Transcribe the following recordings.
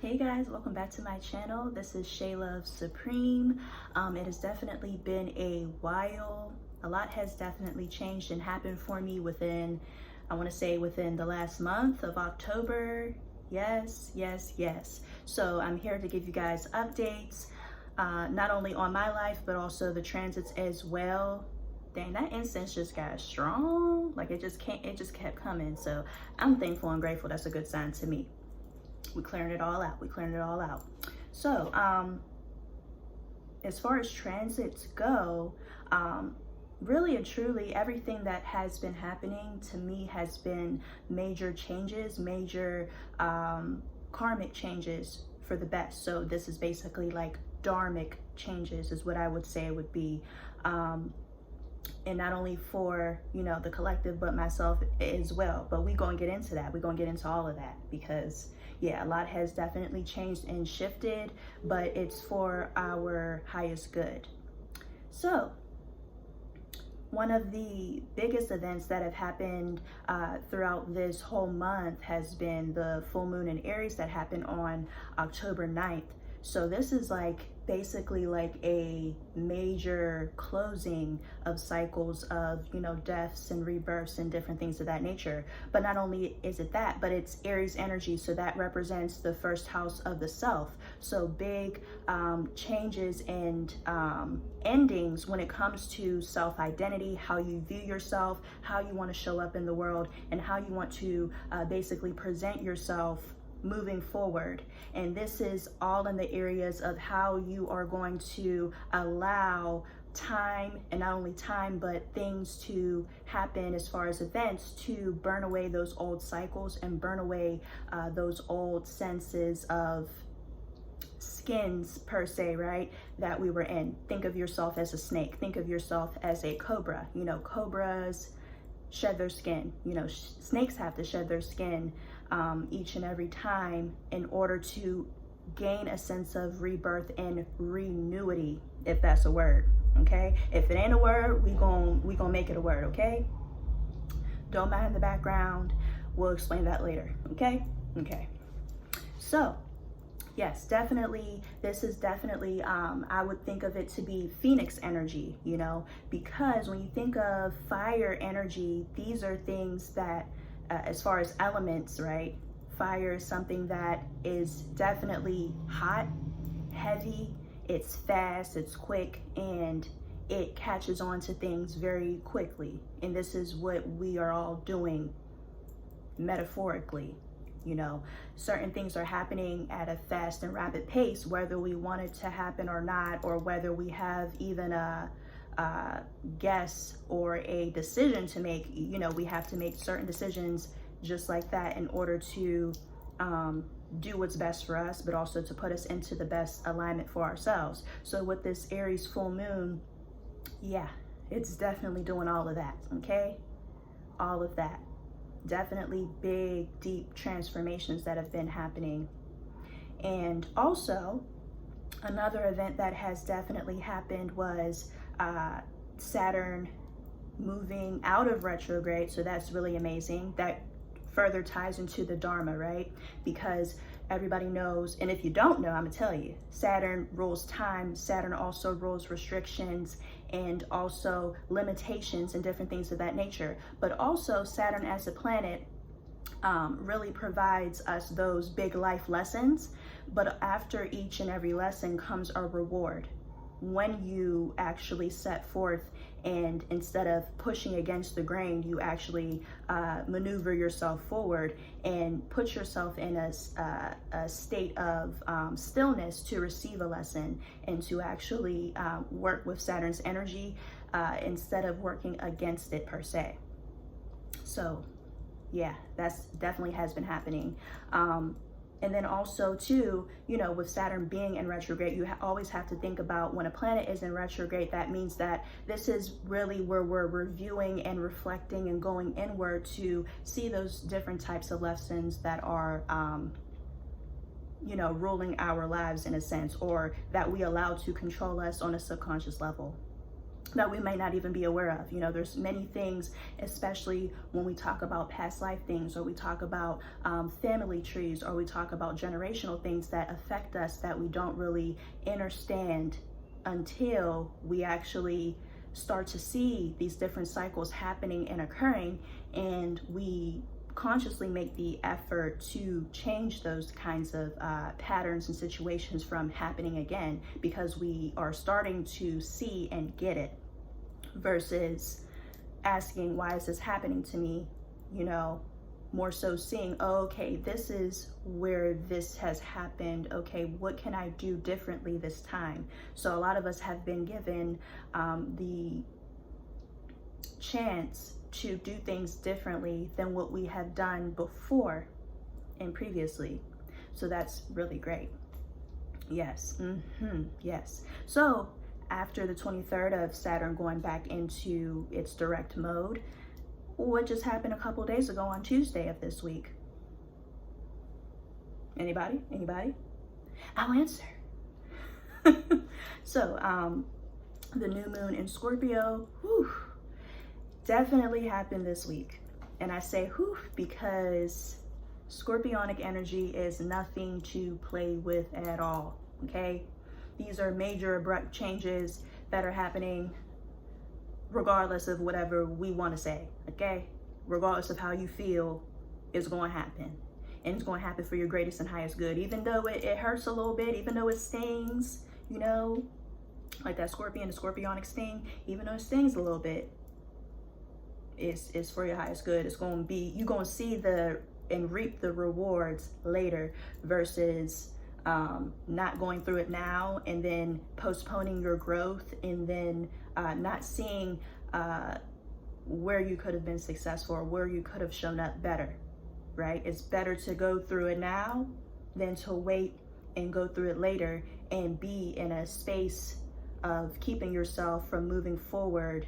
Hey guys, welcome back to my channel. This is Shaylove Supreme. It has definitely been a while. A lot has definitely changed and happened for me within, I want to say within the last month of October. Yes. So I'm here to give you guys updates, not only on my life, but also the transits as well. Dang, that incense just got strong. Like it just kept coming. So I'm thankful and grateful. That's a good sign to me. We clearing it all out. So as far as transits go, really and truly everything that has been happening to me has been major changes, major karmic changes for the best. So this is basically like dharmic changes is what I would say it would be. And not only for, the collective, but myself as well. But we're going to get into that. We're going to get into all of that because, yeah, a lot has definitely changed and shifted, but it's for our highest good. So one of the biggest events that have happened throughout this whole month has been the full moon in Aries that happened on October 9th. So this is like basically like a major closing of cycles of, deaths and rebirths and different things of that nature. But not only is it that, but it's Aries energy. So that represents the first house of the self. So big changes and endings when it comes to self-identity, how you view yourself, how you want to show up in the world, and how you want to basically present yourself moving forward. And this is all in the areas of how you are going to allow time, and not only time, but things to happen as far as events to burn away those old cycles and burn away those old senses of skins per se, right, that we were in. Think of yourself as a snake. Think of yourself as a cobra. Cobras shed their skin. Snakes have to shed their skin each and every time in order to gain a sense of rebirth and renewity, if that's a word. Okay, if it ain't a word, we gon' make it a word. Okay, don't mind the background, we'll explain that later. Okay. So yes, definitely, this is definitely, I would think of it to be Phoenix energy, because when you think of fire energy, these are things that, as far as elements, right? Fire is something that is definitely hot, heavy, it's fast, it's quick, and it catches on to things very quickly. And this is what we are all doing metaphorically. Certain things are happening at a fast and rapid pace, whether we want it to happen or not, or whether we have even a guess or a decision to make. We have to make certain decisions just like that in order to do what's best for us, but also to put us into the best alignment for ourselves. So with this Aries full moon, yeah, it's definitely doing all of that. Okay, all of that. Definitely big, deep transformations that have been happening. And also another event that has definitely happened was Saturn moving out of retrograde. So that's really amazing. That further ties into the Dharma, right? Because everybody knows, and if you don't know, I'm gonna tell you, Saturn rules time. Saturn also rules restrictions and also limitations and different things of that nature. But also Saturn as a planet really provides us those big life lessons. But after each and every lesson comes a reward. When you actually set forth and instead of pushing against the grain, you actually maneuver yourself forward and put yourself in a state of stillness to receive a lesson and to actually work with Saturn's energy instead of working against it per se. So yeah, that's definitely has been happening. And then also too, with Saturn being in retrograde, you always have to think about when a planet is in retrograde, that means that this is really where we're reviewing and reflecting and going inward to see those different types of lessons that are, ruling our lives in a sense, or that we allow to control us on a subconscious level. that we may not even be aware of. You know, there's many things, especially when we talk about past life things, or we talk about family trees, or we talk about generational things that affect us that we don't really understand until we actually start to see these different cycles happening and occurring, and we consciously make the effort to change those kinds of patterns and situations from happening again, because we are starting to see and get it, versus asking, why is this happening to me? You know, more so seeing, oh, okay, this is where this has happened. Okay, what can I do differently this time? So a lot of us have been given the chance to do things differently than what we have done before and previously. So that's really great. Yes, yes. So after the 23rd of Saturn going back into its direct mode, what just happened a couple days ago on Tuesday of this week? Anybody? I'll answer. So the new moon in Scorpio, definitely happened this week. And I say because Scorpionic energy is nothing to play with at all, okay? These are major abrupt changes that are happening regardless of whatever we want to say, okay? Regardless of how you feel, it's going to happen. And it's going to happen for your greatest and highest good. Even though it hurts a little bit, even though it stings, you know, like that scorpion, the scorpionic sting, even though it stings a little bit, it's for your highest good. It's going to be, you're going to see and reap the rewards later, versus not going through it now and then postponing your growth, and then not seeing where you could have been successful or where you could have shown up better, right? It's better to go through it now than to wait and go through it later and be in a space of keeping yourself from moving forward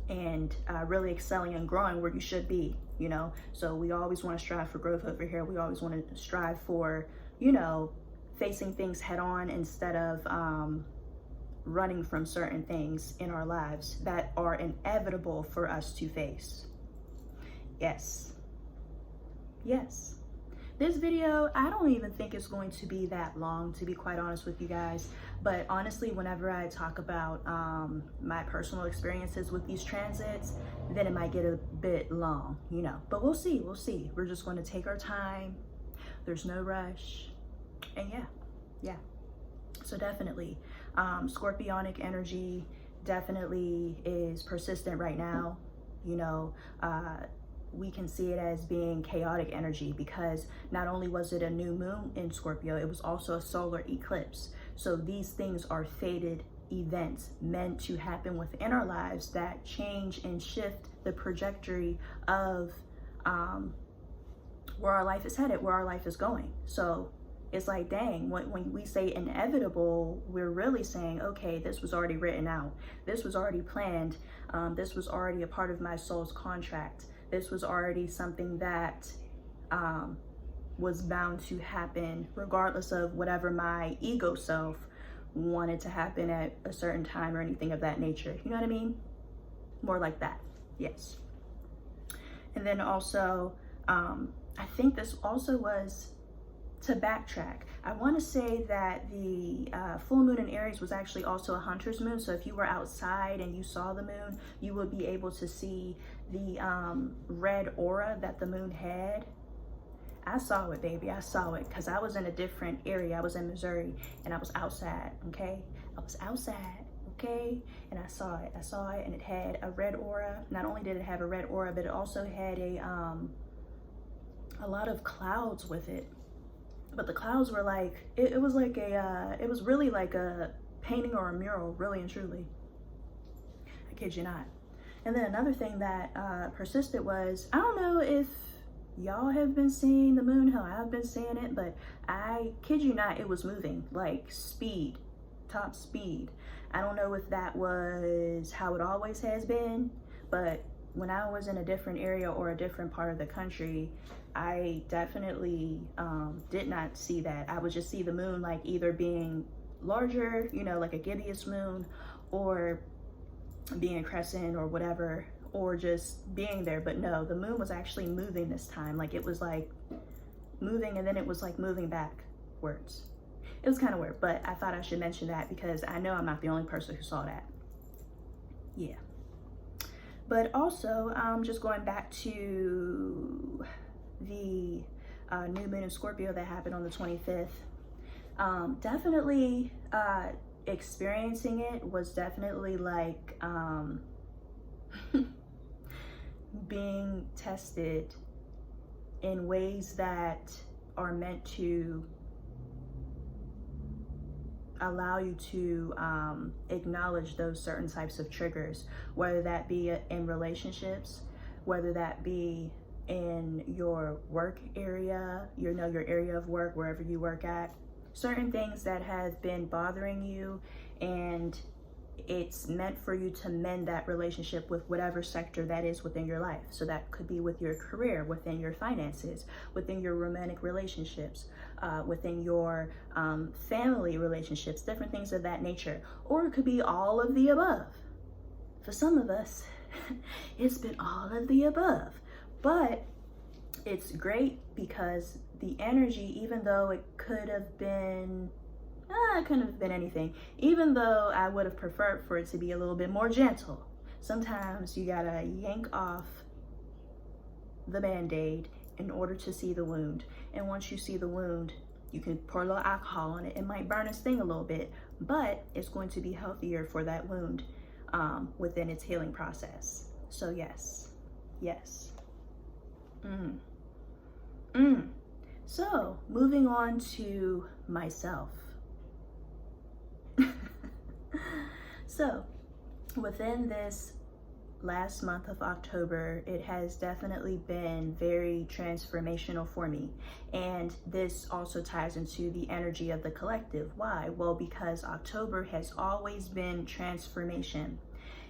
and really excelling and growing where you should be, you know? So we always want to strive for growth over here. We always want to strive for, you know, facing things head on instead of running from certain things in our lives that are inevitable for us to face. Yes. Yes. This video, I don't even think it's going to be that long, to be quite honest with you guys. But honestly, whenever I talk about my personal experiences with these transits, then it might get a bit long, you know. But we'll see, We're just going to take our time. There's no rush. And yeah. So definitely, Scorpionic energy definitely is persistent right now. You know, we can see it as being chaotic energy, because not only was it a new moon in Scorpio, it was also a solar eclipse. So these things are fated events meant to happen within our lives that change and shift the trajectory of where our life is headed, where our life is going. So it's like, dang, when we say inevitable, we're really saying, okay, this was already written out. This was already planned. This was already a part of my soul's contract. This was already something that was bound to happen, regardless of whatever my ego self wanted to happen at a certain time or anything of that nature. You know what I mean? More like that. Yes. And then also, I think this also was, to backtrack, I want to say that the full moon in Aries was actually also a hunter's moon. So if you were outside and you saw the moon, you would be able to see the red aura that the moon had. I saw it, baby. I saw it, because I was in a different area. I was in Missouri and I was outside, okay? I was outside, okay? And I saw it. And it had a red aura. Not only did it have a red aura, but it also had a lot of clouds with it. But the clouds were like, it was like it was really like a painting or a mural, really and truly. I kid you not. And then another thing that persisted was, I don't know if y'all have been seeing the moon, how I've been seeing it, but I kid you not, it was moving, like speed, top speed. I don't know if that was how it always has been, but when I was in a different area or a different part of the country, I definitely did not see that. I would just see the moon like either being larger, you know, like a gibbous moon, or being a crescent or whatever, or just being there. But no, the moon was actually moving this time. Like it was like moving, and then it was like moving backwards. It was kind of weird, but I thought I should mention that because I know I'm not the only person who saw that. Yeah. But also, just going back to the new moon in Scorpio that happened on the 25th, definitely experiencing it was definitely like being tested in ways that are meant to allow you to acknowledge those certain types of triggers, whether that be in relationships, whether that be in your work area, your area of work, wherever you work at, certain things that have been bothering you, and it's meant for you to mend that relationship with whatever sector that is within your life. So that could be with your career, within your finances, within your romantic relationships, within your family relationships, different things of that nature. Or it could be all of the above. For some of us, it's been all of the above. But it's great because the energy, even though it could have been, it couldn't have been anything. Even though I would have preferred for it to be a little bit more gentle. Sometimes you gotta yank off the Band-Aid in order to see the wound. And once you see the wound, you can pour a little alcohol on it. It might burn and sting a little bit, but it's going to be healthier for that wound within its healing process. So yes, yes. So moving on to myself. So within this last month of October, it has definitely been very transformational for me. And this also ties into the energy of the collective. Why? Well, because October has always been transformation.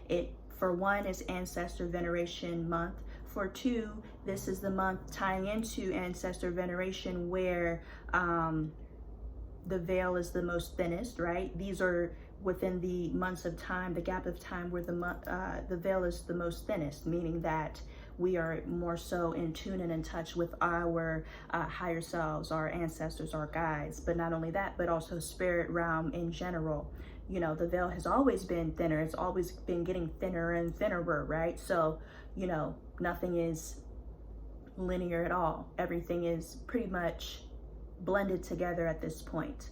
It, for one, is Ancestor Veneration Month. For two, this is the month tying into Ancestor Veneration where the veil is the most thinnest, right? These are within the months of time, the gap of time where the veil is the most thinnest, meaning that we are more so in tune and in touch with our higher selves, our ancestors, our guides. But not only that, but also spirit realm in general. You know, the veil has always been thinner. It's always been getting thinner and thinner, right? So, you know, nothing is linear at all. Everything is pretty much blended together at this point.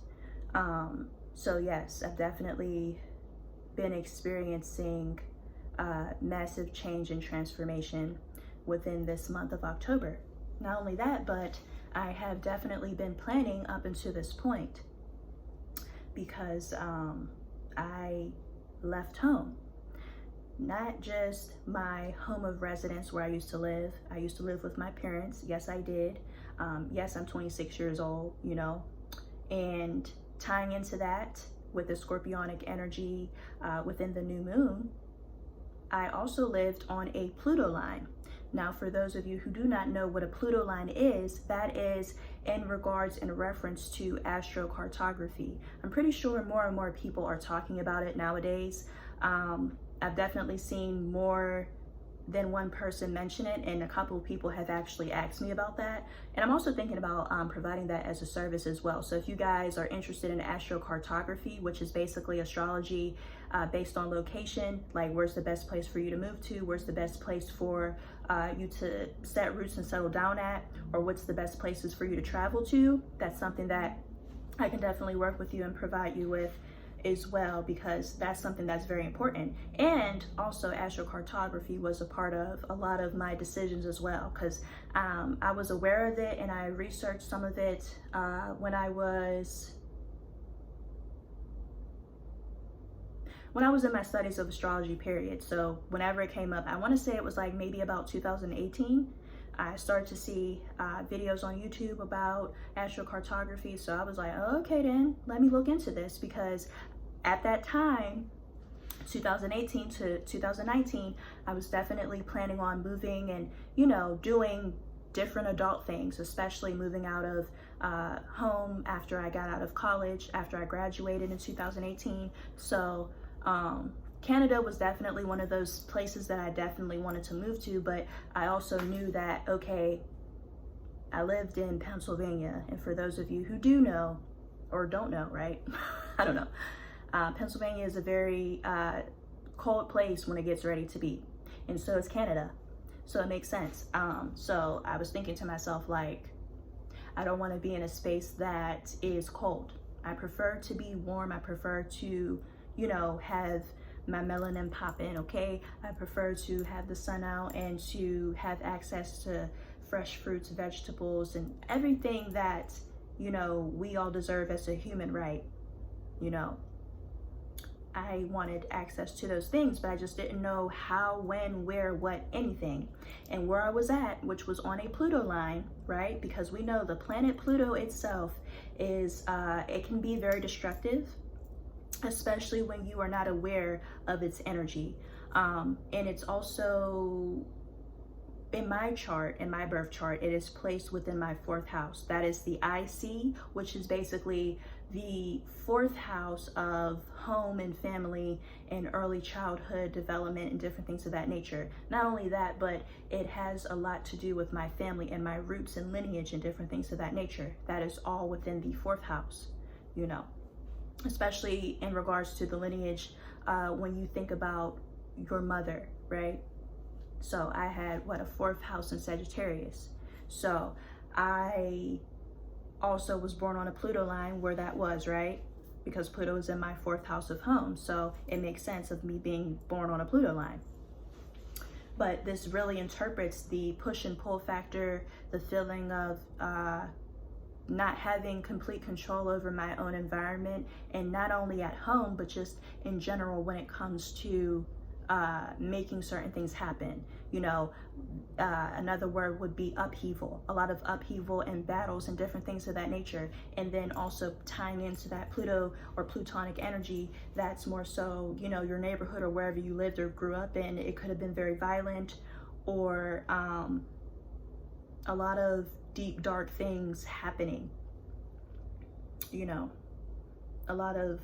So yes, I've definitely been experiencing massive change and transformation within this month of October. Not only that, but I have definitely been planning up until this point because I left home. Not just my home of residence where I used to live. I used to live with my parents. Yes, I did. Yes, I'm 26 years old, you know, and tying into that with the Scorpionic energy within the new moon, I also lived on a Pluto line. Now, for those of you who do not know what a Pluto line is, that is in regards and reference to astrocartography. I'm pretty sure more and more people are talking about it nowadays. I've definitely seen more than one person mention it, and a couple of people have actually asked me about that. And I'm also thinking about providing that as a service as well. So if you guys are interested in astrocartography, which is basically astrology based on location, like where's the best place for you to move to, where's the best place for you to set roots and settle down at, or what's the best places for you to travel to, that's something that I can definitely work with you and provide you with as well, because that's something that's very important. And also astrocartography was a part of a lot of my decisions as well, because I was aware of it and I researched some of it when I was in my studies of astrology period. So whenever it came up, I want to say it was like maybe about 2018, I started to see videos on YouTube about astrocartography. So I was like, oh, okay, then let me look into this, because at that time, 2018 to 2019, I was definitely planning on moving and, you know, doing different adult things, especially moving out of home after I got out of college, after I graduated in 2018. So Canada was definitely one of those places that I definitely wanted to move to, but I also knew that, okay, I lived in Pennsylvania, and for those of you who do know, or don't know, right? I don't know. Pennsylvania is a very cold place when it gets ready to be, and so is Canada. So it makes sense. So I was thinking to myself, like, I don't want to be in a space that is cold. I prefer to be warm. I prefer to, you know, have my melanin pop in, okay? I prefer to have the sun out and to have access to fresh fruits, vegetables, and everything that, you know, we all deserve as a human right, you know. I wanted access to those things, but I just didn't know how, when, where, what, anything. And where I was at, which was on a Pluto line, right? Because we know the planet Pluto itself is, it can be very destructive, especially when you are not aware of its energy. And it's also, in my chart, in my birth chart, it is placed within my 4th house. That is the IC, which is basically the 4th house of home and family and early childhood development and different things of that nature. Not only that, but it has a lot to do with my family and my roots and lineage and different things of that nature. That is all within the 4th house, you know, especially in regards to the lineage when you think about your mother, right? So I had, what, a 4th house in Sagittarius. So I also was born on a Pluto line where that was, right? Because Pluto is in my 4th house of home. So it makes sense of me being born on a Pluto line. But this really interprets the push and pull factor, the feeling of not having complete control over my own environment, and not only at home, but just in general when it comes to making certain things happen. You know, another word would be upheaval, a lot of upheaval and battles and different things of that nature. And then also tying into that Pluto or Plutonic energy, that's more so, you know, your neighborhood or wherever you lived or grew up in. It could have been very violent, or a lot of deep, dark things happening, you know, a lot of,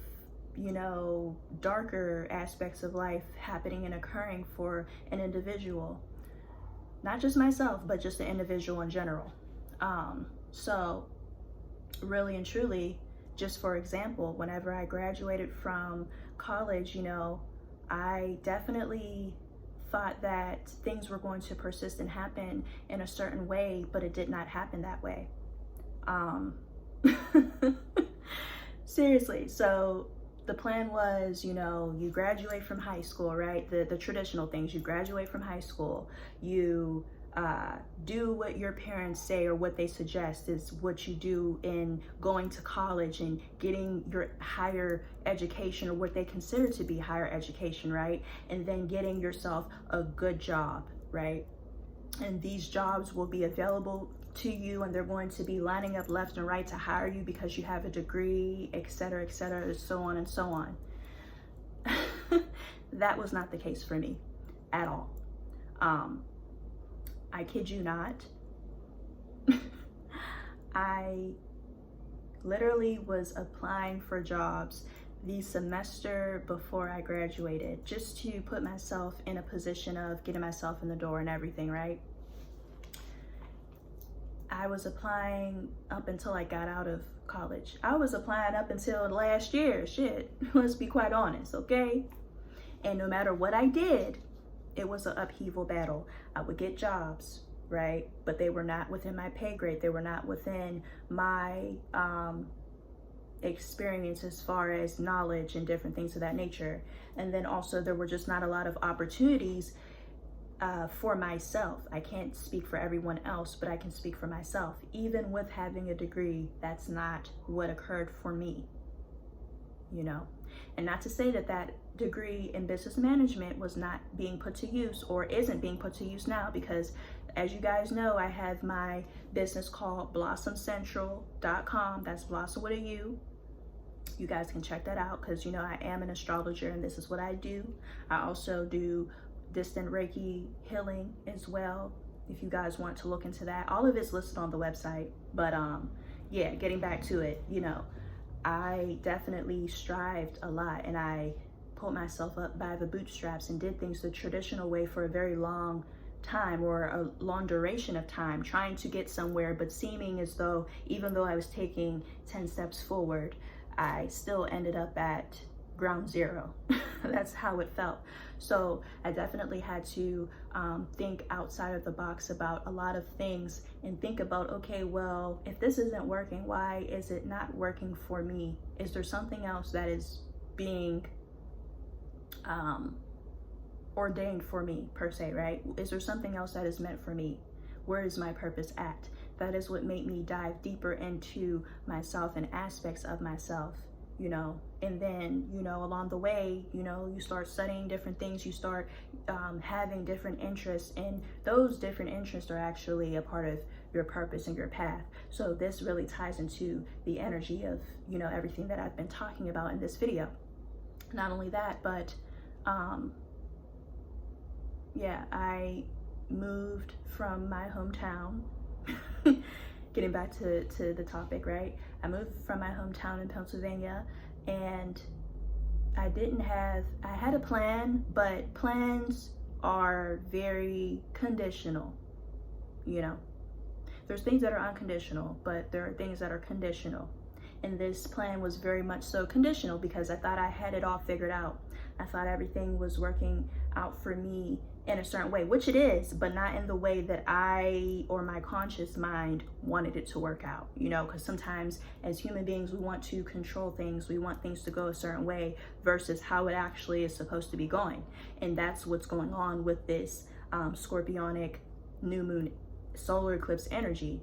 you know, darker aspects of life happening and occurring for an individual, not just myself, but just the individual in general. So really and truly, just for example, whenever I graduated from college, you know, I definitely thought that things were going to persist and happen in a certain way, but it did not happen that way. Seriously. So the plan was, you know, you graduate from high school, right? The traditional things, you graduate from high school, you do what your parents say or what they suggest is what you do in going to college and getting your higher education, or what they consider to be higher education, right? And then getting yourself a good job, right? And these jobs will be available to you, and they're going to be lining up left and right to hire you because you have a degree, etc., so on and so on. That was not the case for me at all. I kid you not. I literally was applying for jobs the semester before I graduated, just to put myself in a position of getting myself in the door and everything, right? I was applying up until I got out of college. I was applying up until last year, shit, let's be quite honest, okay? And no matter what I did, it was an upheaval battle. I would get jobs, right? But they were not within my pay grade. They were not within my experience as far as knowledge and different things of that nature. And then also there were just not a lot of opportunities for myself. I can't speak for everyone else, but I can speak for myself. Even with having a degree, that's not what occurred for me, you know? And not to say that that degree in business management was not being put to use or isn't being put to use now, because as you guys know, I have my business called blossomcentral.com. That's Blossom with a U. You guys can check that out, because, you know, I am an astrologer and this is what I do. I also do distant Reiki healing as well, if you guys want to look into that. All of it's listed on the website. But yeah, getting back to it, you know, I definitely strived a lot, and I pulled myself up by the bootstraps and did things the traditional way for a very long time, or a long duration of time, trying to get somewhere, but seeming as though even though I was taking 10 steps forward, I still ended up at ground zero. That's how it felt. So I definitely had to think outside of the box about a lot of things, and think about, okay, well, if this isn't working, why is it not working for me? Is there something else that is being ordained for me, per se, right? Is there something else that is meant for me? Where is my purpose at? That is what made me dive deeper into myself and aspects of myself, you know. And then, you know, along the way, you know, you start studying different things, you start having different interests, and those different interests are actually a part of your purpose and your path. So this really ties into the energy of, you know, everything that I've been talking about in this video. Not only that, but yeah, I moved from my hometown. Getting back to the topic, right? I moved from my hometown in Pennsylvania, and I had a plan, but plans are very conditional, you know. There's things that are unconditional, but there are things that are conditional. And this plan was very much so conditional, because I thought I had it all figured out. I thought everything was working out for me in a certain way, which it is, but not in the way that I or my conscious mind wanted it to work out, you know, because sometimes as human beings, we want to control things. We want things to go a certain way versus how it actually is supposed to be going. And that's what's going on with this scorpionic new moon solar eclipse energy.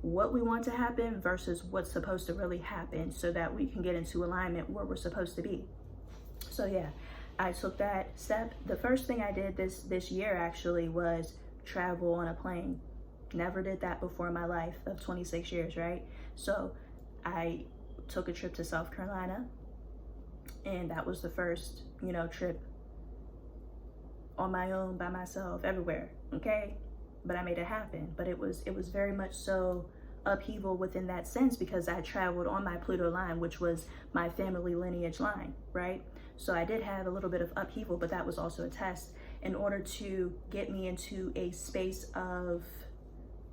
What we want to happen versus what's supposed to really happen, so that we can get into alignment where we're supposed to be. So yeah, I took that step. The first thing I did this year actually was travel on a plane. Never did that before in my life of 26 years, right? So I took a trip to South Carolina, and that was the first, you know, trip on my own, by myself, everywhere, okay? But I made it happen. But it was very much so upheaval within that sense, because I traveled on my Pluto line, which was my family lineage line, right? So I did have a little bit of upheaval, but that was also a test in order to get me into a space of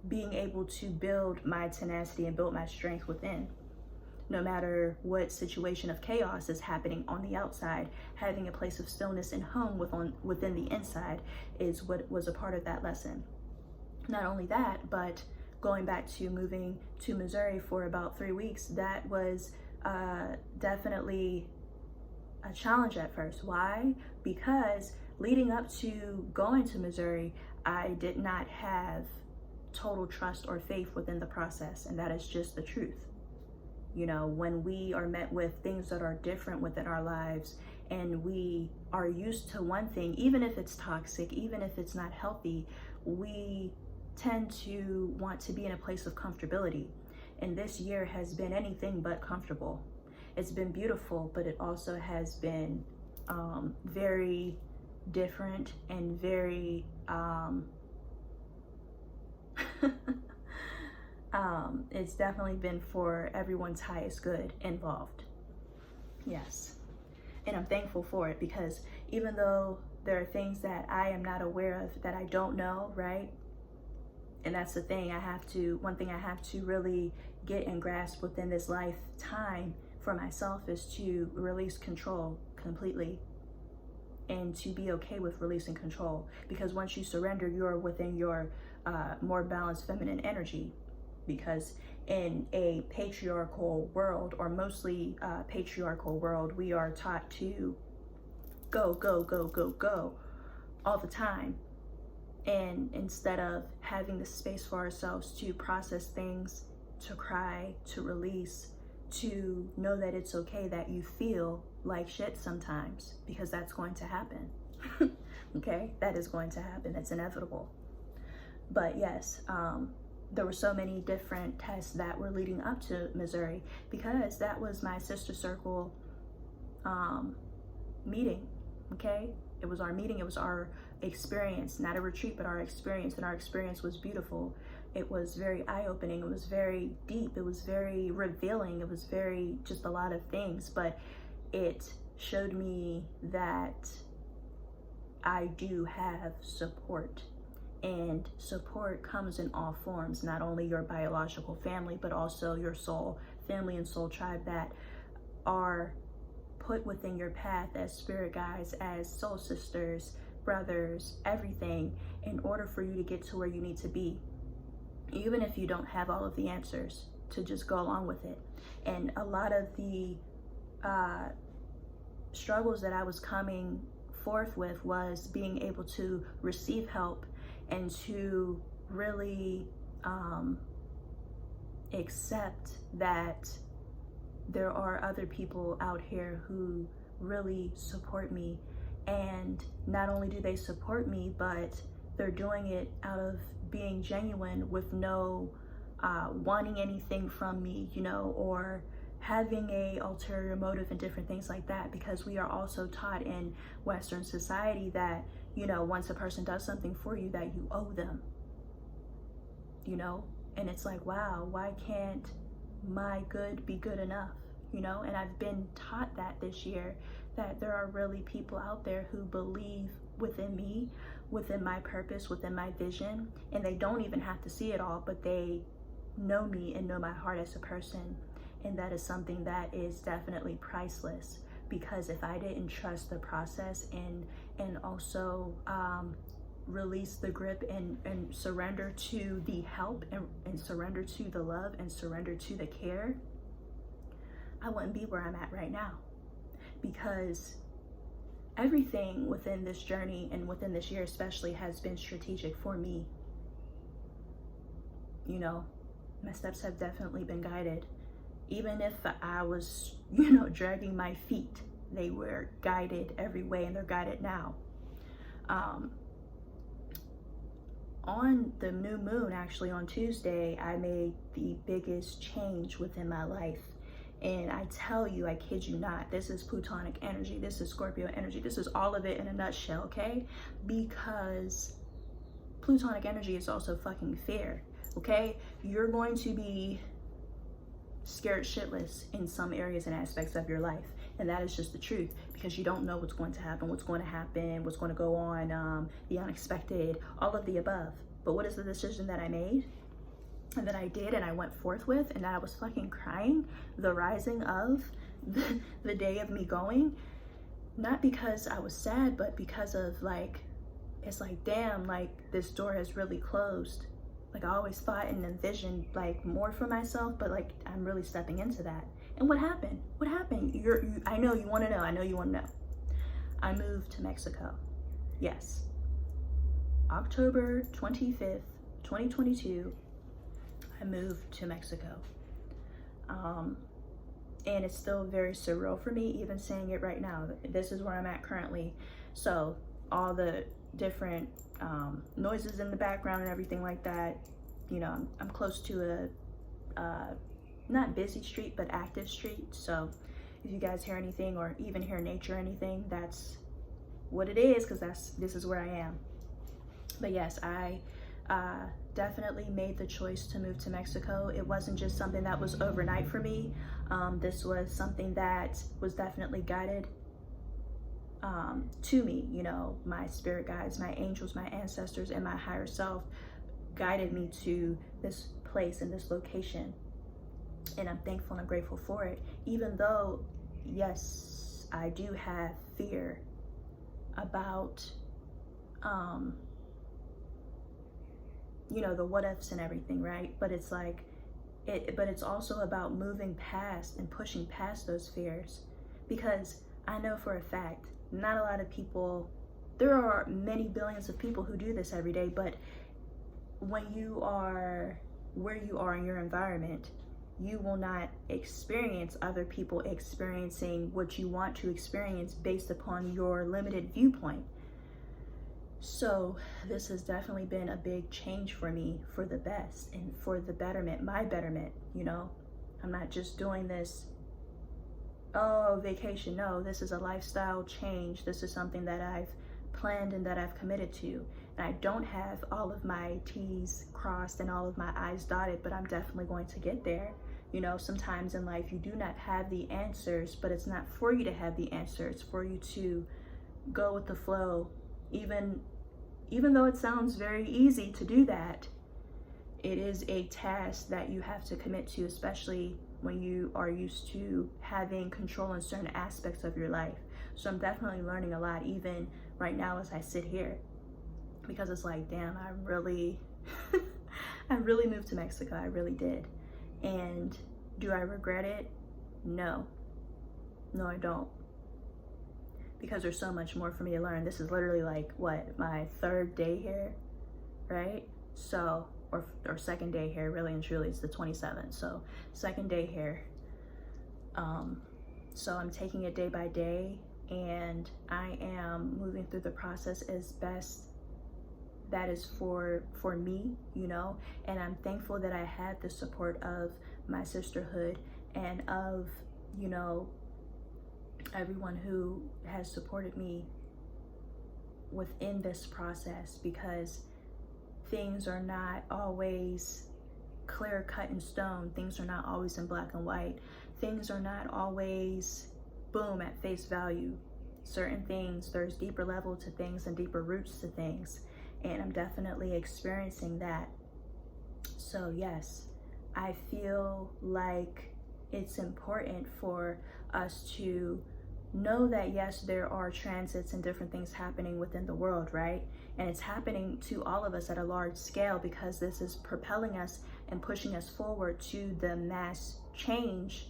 being able to build my tenacity and build my strength within. No matter what situation of chaos is happening on the outside, having a place of stillness and home within the inside is what was a part of that lesson. Not only that, but going back to moving to Missouri for about 3 weeks, that was definitely a challenge at first. Why? Because leading up to going to Missouri, I did not have total trust or faith within the process, and that is just the truth. You know, when we are met with things that are different within our lives, and we are used to one thing, even if it's toxic, even if it's not healthy, we tend to want to be in a place of comfortability. And this year has been anything but comfortable. It's been beautiful, but it also has been very different and very it's definitely been for everyone's highest good involved. Yes. And I'm thankful for it, because even though there are things that I am not aware of, that I don't know, right? And that's the thing one thing I have to really get and grasp within this lifetime for myself is to release control completely, and to be okay with releasing control. Because once you surrender, you're within your more balanced feminine energy. Because in a patriarchal world, or mostly patriarchal world, we are taught to go, go, go, go, go all the time. And instead of having the space for ourselves to process things, to cry, to release, to know that it's okay that you feel like shit sometimes, because that's going to happen. Okay, that is going to happen. That's inevitable. But yes, there were so many different tests that were leading up to Missouri, because that was my sister circle meeting. Okay, it was our meeting. It was our experience, not a retreat, but our experience. And our experience was beautiful. It was very eye-opening. It was very deep. It was very revealing. It was very, just a lot of things, but it showed me that I do have support. And support comes in all forms, not only your biological family, but also your soul family and soul tribe that are put within your path as spirit guides, as soul sisters, brothers, everything, in order for you to get to where you need to be. Even if you don't have all of the answers, to just go along with it. And a lot of the struggles that I was coming forth with was being able to receive help and to really accept that there are other people out here who really support me. And not only do they support me, but they're doing it out of being genuine, with no wanting anything from me, you know, or having a ulterior motive and different things like that. Because we are also taught in Western society that, you know, once a person does something for you, that you owe them, you know. And it's like, wow, why can't my good be good enough, you know? And I've been taught that this year, that there are really people out there who believe within me, within my purpose, within my vision, and they don't even have to see it all, but they know me and know my heart as a person. And that is something that is definitely priceless, because if I didn't trust the process and also release the grip and surrender to the help and surrender to the love and surrender to the care, I wouldn't be where I'm at right now. Because everything within this journey and within this year especially has been strategic for me. You know, my steps have definitely been guided. Even if I was, you know, dragging my feet, they were guided every way, and they're guided now. On the new moon, actually on Tuesday, I made the biggest change within my life. And I tell you, I kid you not, this is Plutonic energy, this is Scorpio energy, this is all of it in a nutshell, okay? Because Plutonic energy is also fucking fear, okay? You're going to be scared shitless in some areas and aspects of your life. And that is just the truth, because you don't know what's going to happen, what's going to go on, the unexpected, all of the above. But what is the decision that I made and that I did and I went forth with, and that I was fucking crying the rising of the day of me going? Not because I was sad, but because of like, it's like, damn, like this door has really closed. Like I always thought and envisioned like more for myself, but like I'm really stepping into that. And what happened? What happened? I know you want to know. I know you want to know. I moved to Mexico. Yes. October 25th, 2022, I moved to Mexico. And it's still very surreal for me, even saying it right now. This is where I'm at currently. So all the different noises in the background and everything like that, you know, I'm close to a not busy street, but active street. So if you guys hear anything or even hear nature or anything, that's what it is, because this is where I am. But yes, I definitely made the choice to move to Mexico. It wasn't just something that was overnight for me. This was something that was definitely guided to me. You know, my spirit guides, my angels, my ancestors, and my higher self guided me to this place and this location. And I'm thankful and I'm grateful for it. Even though, yes, I do have fear about, you know, the what ifs and everything, right? But it's like, but it's also about moving past and pushing past those fears. Because I know for a fact, not a lot of people, there are many billions of people who do this every day, but when you are where you are in your environment, you will not experience other people experiencing what you want to experience based upon your limited viewpoint. So this has definitely been a big change for me, for the best and for the betterment, my betterment, you know. I'm not just doing this, oh, vacation. No, this is a lifestyle change. This is something that I've planned and that I've committed to. And I don't have all of my T's crossed and all of my I's dotted, but I'm definitely going to get there. You know, sometimes in life you do not have the answers, but it's not for you to have the answers. It's for you to go with the flow. Even though it sounds very easy to do that, it is a task that you have to commit to, especially when you are used to having control in certain aspects of your life. So I'm definitely learning a lot, even right now as I sit here, because it's like, damn, I really moved to Mexico. I really did. And do I regret it? No, I don't. Because there's so much more for me to learn. This is literally like, what, my 3rd day here, right? So, or 2nd day here, really and truly, it's the 27th. So 2nd day here. So I'm taking it day by day, and I am moving through the process as best that is for me, you know. And I'm thankful that I had the support of my sisterhood and of, you know, everyone who has supported me within this process, because things are not always clear cut in stone. Things are not always in black and white. Things are not always boom at face value. Certain things, there's deeper level to things and deeper roots to things, and I'm definitely experiencing that. So yes, I feel like it's important for us to know that yes, there are transits and different things happening within the world, right? And it's happening to all of us at a large scale, because this is propelling us and pushing us forward to the mass change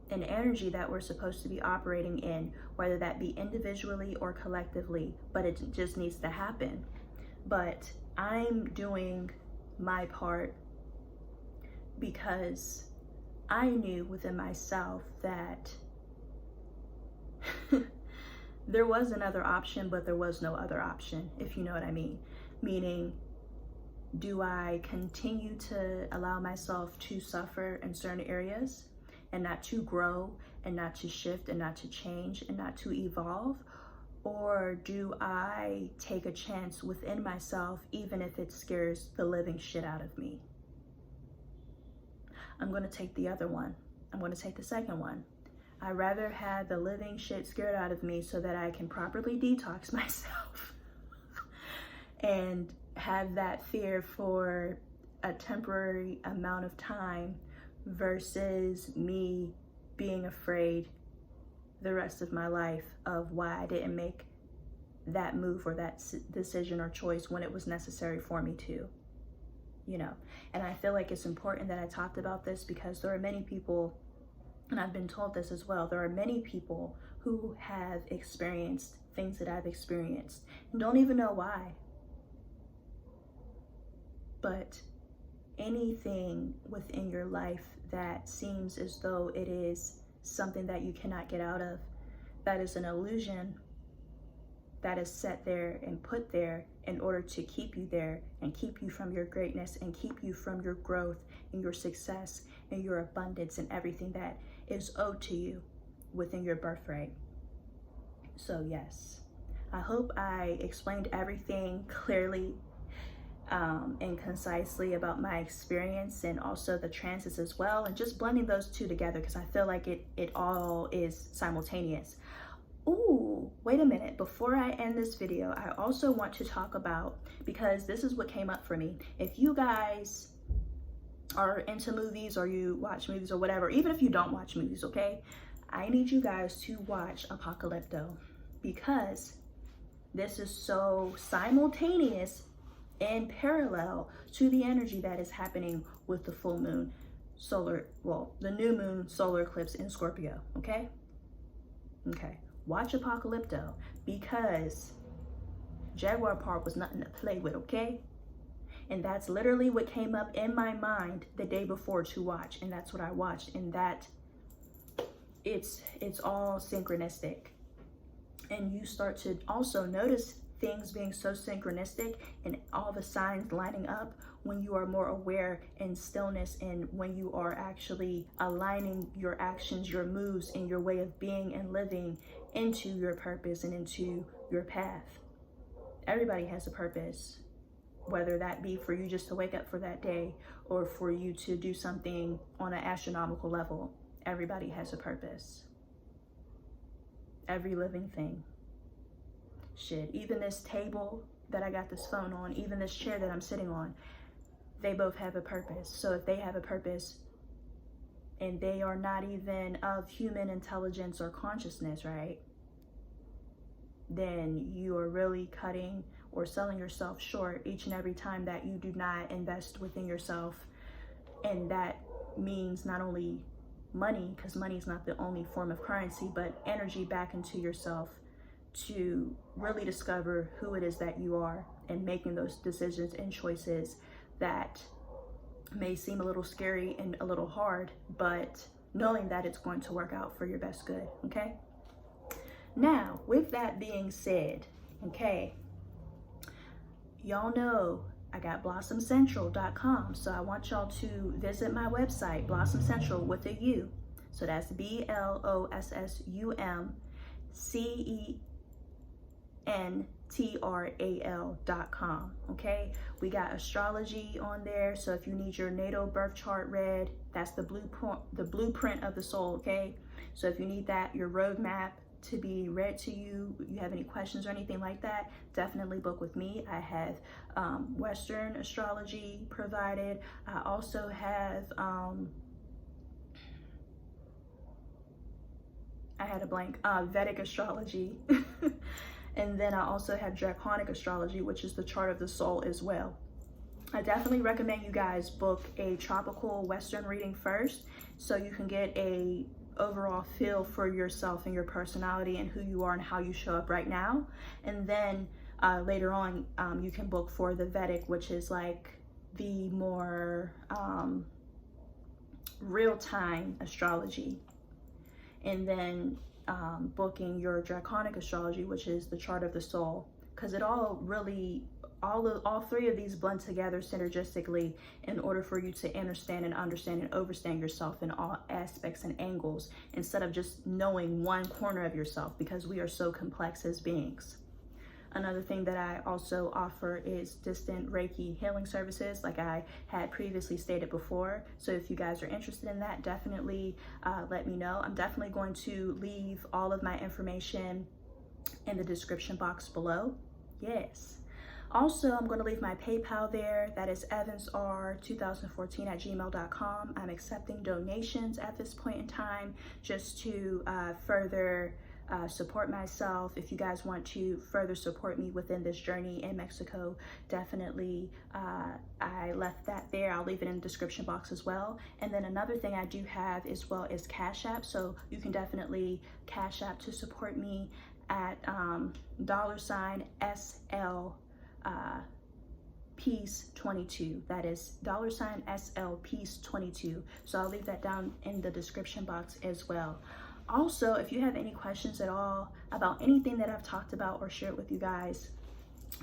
and energy that we're supposed to be operating in, whether that be individually or collectively, but it just needs to happen. But I'm doing my part because I knew within myself that there was another option, but there was no other option, if you know what I mean. Meaning, do I continue to allow myself to suffer in certain areas and not to grow and not to shift and not to change and not to evolve? Or do I take a chance within myself, even if it scares the living shit out of me? I'm going to take the other one. I'm going to take the second one. I'd rather have the living shit scared out of me so that I can properly detox myself and have that fear for a temporary amount of time, versus me being afraid the rest of my life of why I didn't make that move or that decision or choice when it was necessary for me to, you know. And I feel like it's important that I talked about this, because there are many people, and I've been told this as well, there are many people who have experienced things that I've experienced and don't even know why. But anything within your life that seems as though it is something that you cannot get out of, that is an illusion that is set there and put there in order to keep you there and keep you from your greatness and keep you from your growth and your success and your abundance and everything that is owed to you within your birthright. So yes, I hope I explained everything clearly and concisely about my experience, and also the transits as well, and just blending those two together, because I feel like it all is simultaneous. Ooh, wait a minute. Before I end this video, I also want to talk about, because this is what came up for me. If you guys are into movies, or you watch movies or whatever, even if you don't watch movies, okay, I need you guys to watch Apocalypto, because this is so simultaneous and parallel to the energy that is happening with the full moon the new moon solar eclipse in Scorpio. Okay, watch Apocalypto, because Jaguar Park was nothing to play with, okay? And that's literally what came up in my mind the day before to watch, and that's what I watched. And that it's all synchronistic, and you start to also notice things being so synchronistic and all the signs lining up when you are more aware in stillness, and when you are actually aligning your actions, your moves, and your way of being and living into your purpose and into your path. Everybody has a purpose. whether that be for you just to wake up for that day or for you to do something on an astronomical level. Everybody has a purpose. Every living thing. Shit, even this table that I got this phone on, even this chair that I'm sitting on, they both have a purpose. So if they have a purpose and they are not even of human intelligence or consciousness, right, then you are really cutting or selling yourself short each and every time that you do not invest within yourself. And that means not only money, because money is not the only form of currency, but energy back into yourself to really discover who it is that you are, and making those decisions and choices that may seem a little scary and a little hard, but knowing that it's going to work out for your best good. Okay, now with that being said, okay, y'all know I got blossomcentral.com, so I want y'all to visit my website, Blossom Central with a U. So that's BLOSSUMCENTRAL.com. Okay, we got astrology on there, so if you need your natal birth chart read, that's the blueprint of the soul. Okay, so if you need that, your roadmap to be read to you, you have any questions or anything like that, definitely book with me. I have Western astrology provided. I also have I had a blank, Vedic astrology. And then I also have Draconic astrology, which is the chart of the soul as well. I definitely recommend you guys book a tropical Western reading first, so you can get a overall feel for yourself and your personality and who you are and how you show up right now. And then later on, you can book for the Vedic, which is like the more real-time astrology. And then booking your Draconic astrology, which is the chart of the soul, because it all really, all three of these blend together synergistically in order for you to understand and overstand yourself in all aspects and angles, instead of just knowing one corner of yourself, because we are so complex as beings. Another thing that I also offer is distant Reiki healing services, like I had previously stated before. So if you guys are interested in that, definitely let me know. I'm definitely going to leave all of my information in the description box below. Yes. Also, I'm going to leave my PayPal there. That is evansr2014@gmail.com. I'm accepting donations at this point in time, just to further support myself. If you guys want to further support me within this journey in Mexico, definitely I left that there. I'll leave it in the description box as well. And then another thing I do have as well is Cash App, so you can definitely Cash App to support me at $SL Peace 22. That is $SL Peace 22. So I'll leave that down in the description box as well. Also, if you have any questions at all about anything that I've talked about or shared with you guys,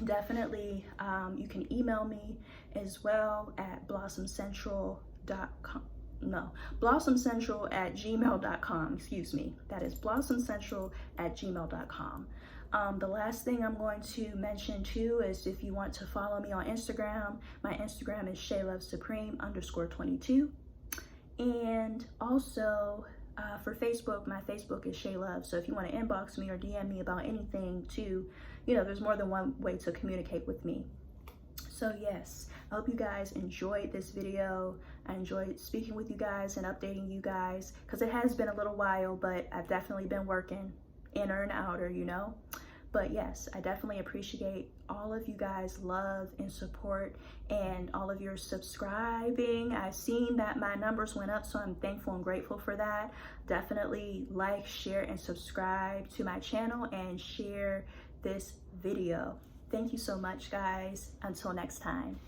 definitely you can email me as well at blossomcentral.com. No, blossomcentral@gmail.com. Excuse me. That is blossomcentral@gmail.com. The last thing I'm going to mention too is if you want to follow me on Instagram, my Instagram is ShayLovesSupreme_22. And also for Facebook, my Facebook is ShayLove. So if you want to inbox me or DM me about anything too, you know, there's more than one way to communicate with me. So yes, I hope you guys enjoyed this video. I enjoyed speaking with you guys and updating you guys, because it has been a little while, but I've definitely been working inner and outer, you know. But yes, I definitely appreciate all of you guys' love and support and all of your subscribing. I've seen that my numbers went up, so I'm thankful and grateful for that. Definitely like, share, and subscribe to my channel and share this video. Thank you so much, guys. Until next time.